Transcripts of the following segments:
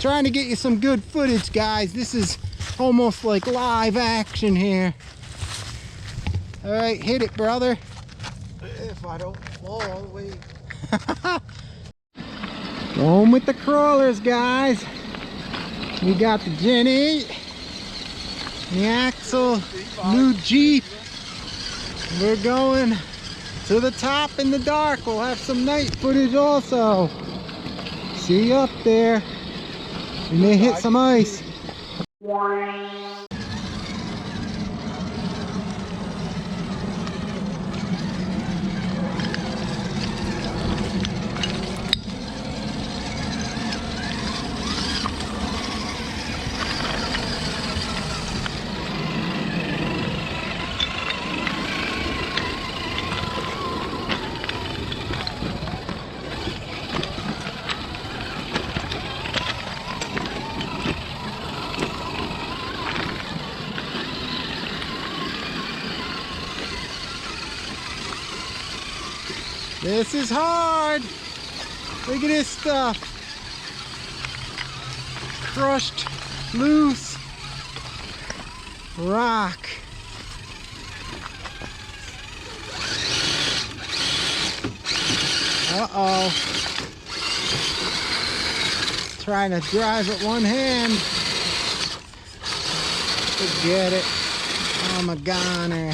Trying to get you some good footage, guys. This is almost like live action here. All right, hit it, brother. If I don't fall, wait. Going with the crawlers, guys. We got the Gen 8, the Axial, new Jeep. We're going to the top in the dark. We'll have some night footage also. See you up there. We may hit some ice. This is hard. Look at this stuff. Crushed, loose rock. Uh-oh. Trying to drive it one hand. Forget it. I'm a goner.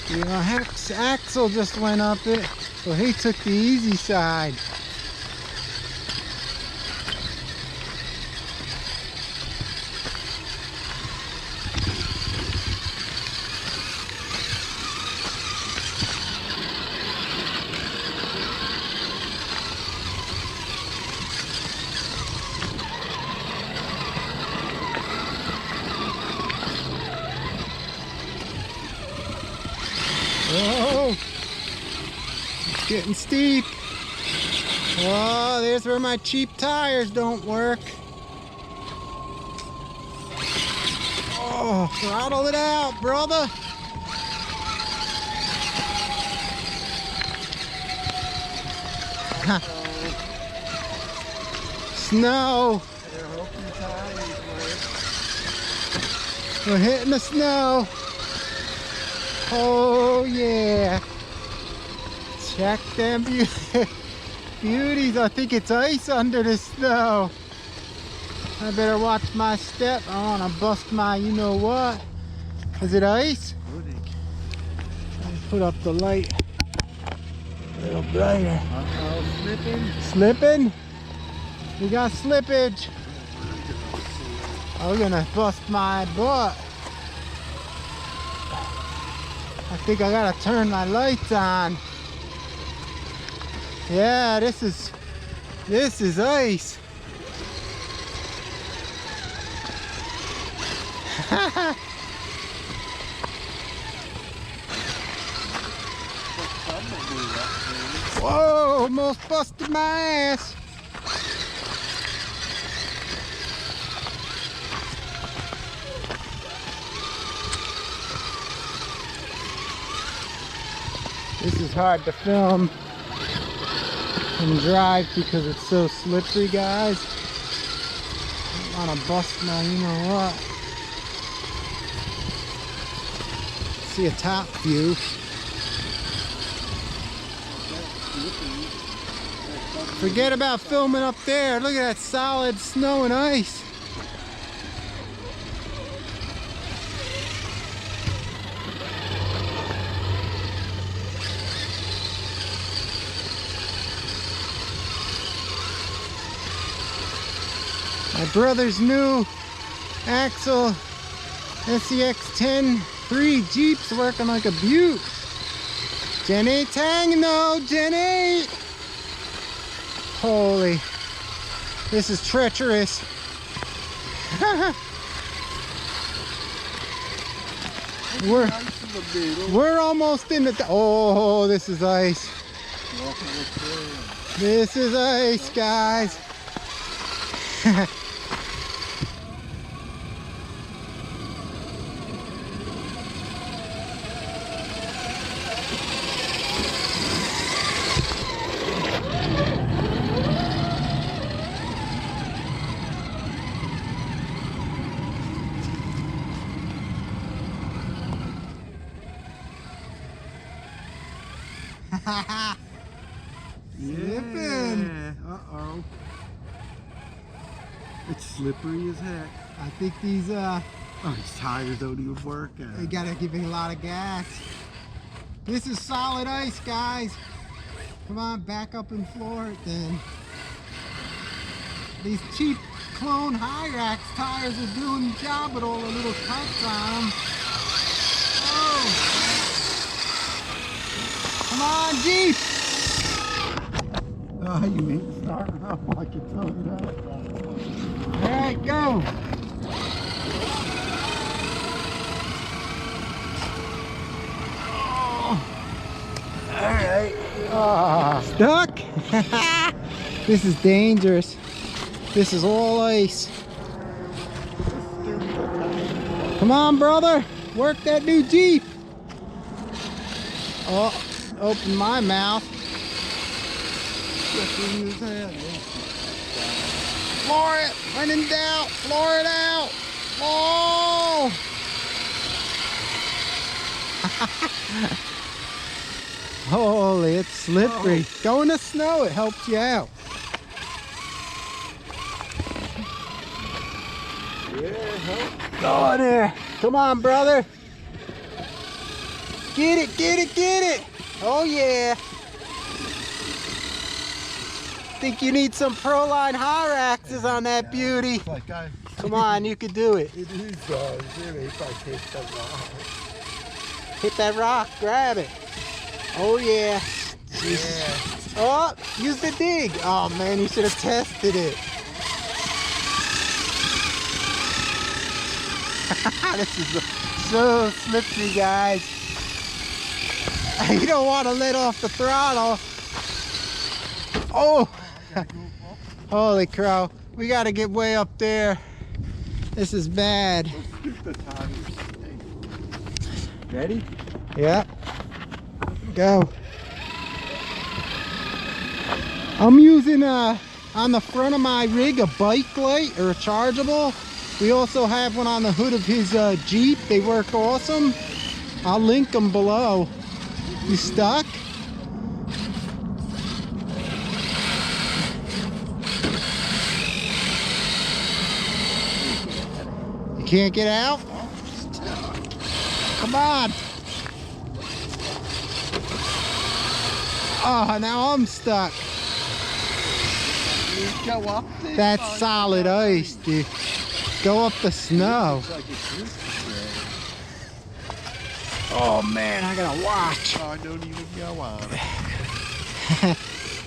You know, Axial just went up it, so he took the easy side. Whoa, it's getting steep. Oh, there's where my cheap tires don't work. Oh, throttle it out, brother. Snow. We're hitting the snow. Oh yeah, check them beauties. I think it's ice under the snow. I better watch my step. I want to bust my you know what. Is it ice? Let me put up the light a little brighter. Uh-oh, slipping. Slipping? We got slippage. I'm gonna bust my butt. I think I gotta turn my lights on. Yeah, this is ice. Whoa, almost busted my ass. This is hard to film and drive because it's so slippery, guys. I want to bust my you know what. See a top view. Forget about filming up there. Look at that solid snow and ice. My brother's new Axial SCX10 3 Jeep's working like a beaut. Gen 8's hanging though, Gen 8. Holy, this is treacherous. We're almost in the, oh, this is ice. This is ice, guys. Slipping. Uh-oh. It's slippery as heck. I think these Oh, these tires don't even work. you gotta give it a lot of gas. This is solid ice, guys. Come on, back up and floor it then. These cheap clone Hyrax tires are doing the job with all the little cuts on them. Oh! Come on, Jeep! Oh, you ain't starting up, I can tell you that. All right, go! Alright. Ah. Stuck? This is dangerous. This is all ice. Come on, brother. Work that new Jeep. Oh, open my mouth. Slippery as heck. Floor it. When in doubt, floor it out. Oh! Holy, it's slippery. Go in the snow, it helps you out. Go in there. Come on, brother. Get it, get it, get it. Oh, yeah. Think you need some Proline Hyraxes on that beauty. Come on, you can do it. It is, it if I hit the rock. Hit that rock, grab it. Oh, yeah. Yeah. Oh, use the dig. Oh, man, you should have tested it. This is so slippery, guys. You don't want to let off the throttle. Oh, holy crow. We got to get way up there. This is bad. Ready? Yeah. Go. I'm using on the front of my rig a bike light or a rechargeable. We also have one on the hood of his Jeep. They work awesome. I'll link them below. You stuck? You can't get out? Come on. Oh, now I'm stuck. Go up there. That's solid ice, dude. Go up the snow. Oh man, I gotta watch. Oh, don't even go on.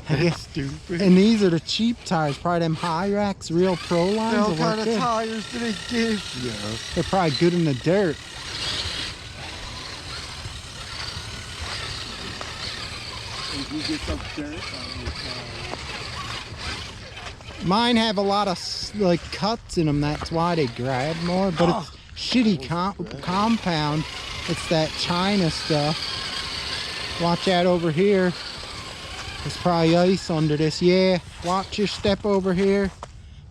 I guess Stupid. And these are the cheap tires, probably them Hyrax real pro lines. What kind of tires do they give you? They're probably good in the dirt. If you get some dirt on your tires. Mine have a lot of like cuts in them, that's why they grab more, but it's shitty compound. It's that China stuff. Watch out over here. There's probably ice under this. Yeah, watch your step over here.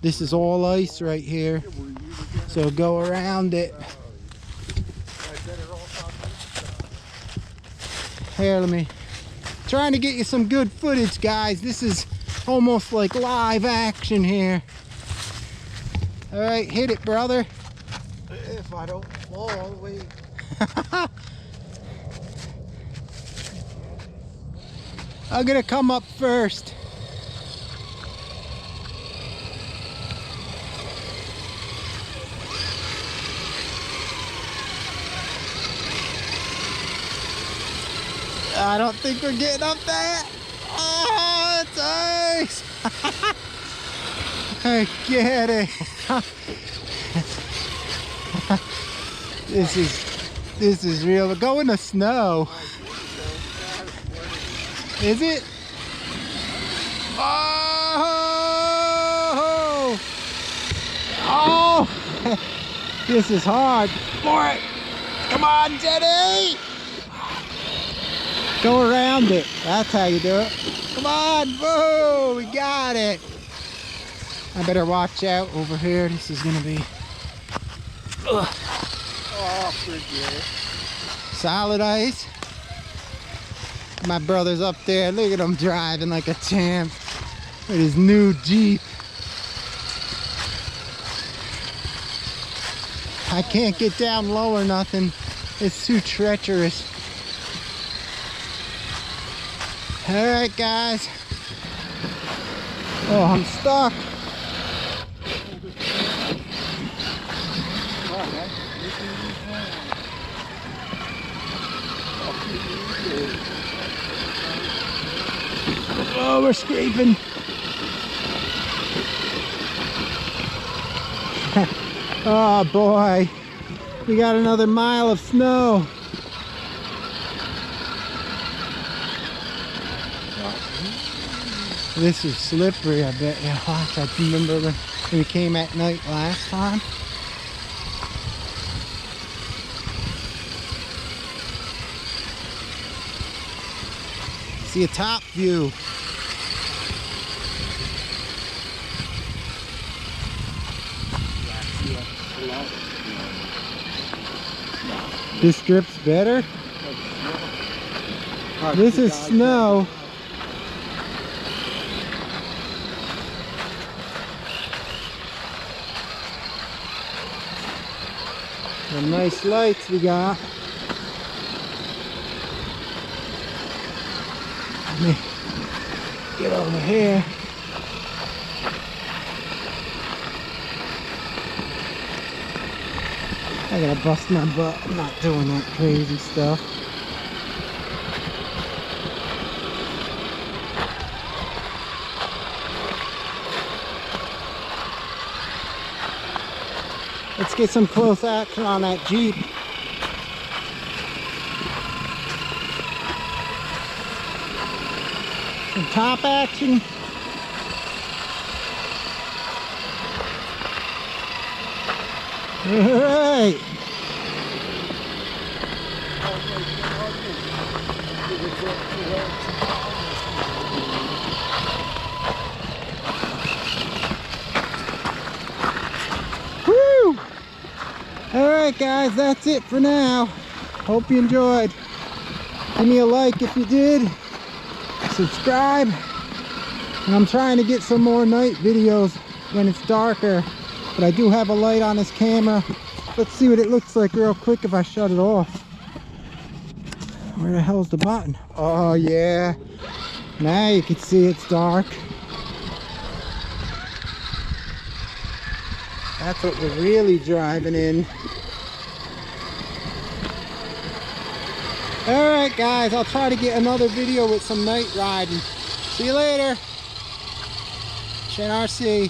This is all ice right here. So go around it. Here, let me. Trying to get you some good footage, guys. This is almost like live action here. All right, hit it, brother. If I don't fall, wait. I'm gonna come up first. I don't think we're getting up there. Oh, it's ice. I get it. This is real. Go in the snow. Is it? Oh! Oh! This is hard. For it. Come on, Jenny! Go around it. That's how you do it. Come on. Whoa! We got it. I better watch out over here. This is going to be... Ugh. Oh, forget it. Solid ice. My brother's up there. Look at him driving like a champ with his new Jeep. I can't get down low or nothing. It's too treacherous. Alright guys. Oh, I'm stuck. Oh, we're scraping. Oh boy, we got another mile of snow. This is slippery, I bet you. I remember when we came at night last time. See a top view. This strip's better. This is snow. Some nice lights we got. Let me get over here. I gotta bust my butt. I'm not doing that crazy stuff. Let's get some close action on that Jeep. Some top action. All right. Woo! All right, guys, that's it for now. Hope you enjoyed. Give me a like if you did. Subscribe. And I'm trying to get some more night videos when it's darker. But I do have a light on this camera. Let's see what it looks like real quick if I shut it off. Where the hell's the button? Oh yeah. Now you can see it's dark. That's what we're really driving in. Alright guys, I'll try to get another video with some night riding. See you later. Shin RC.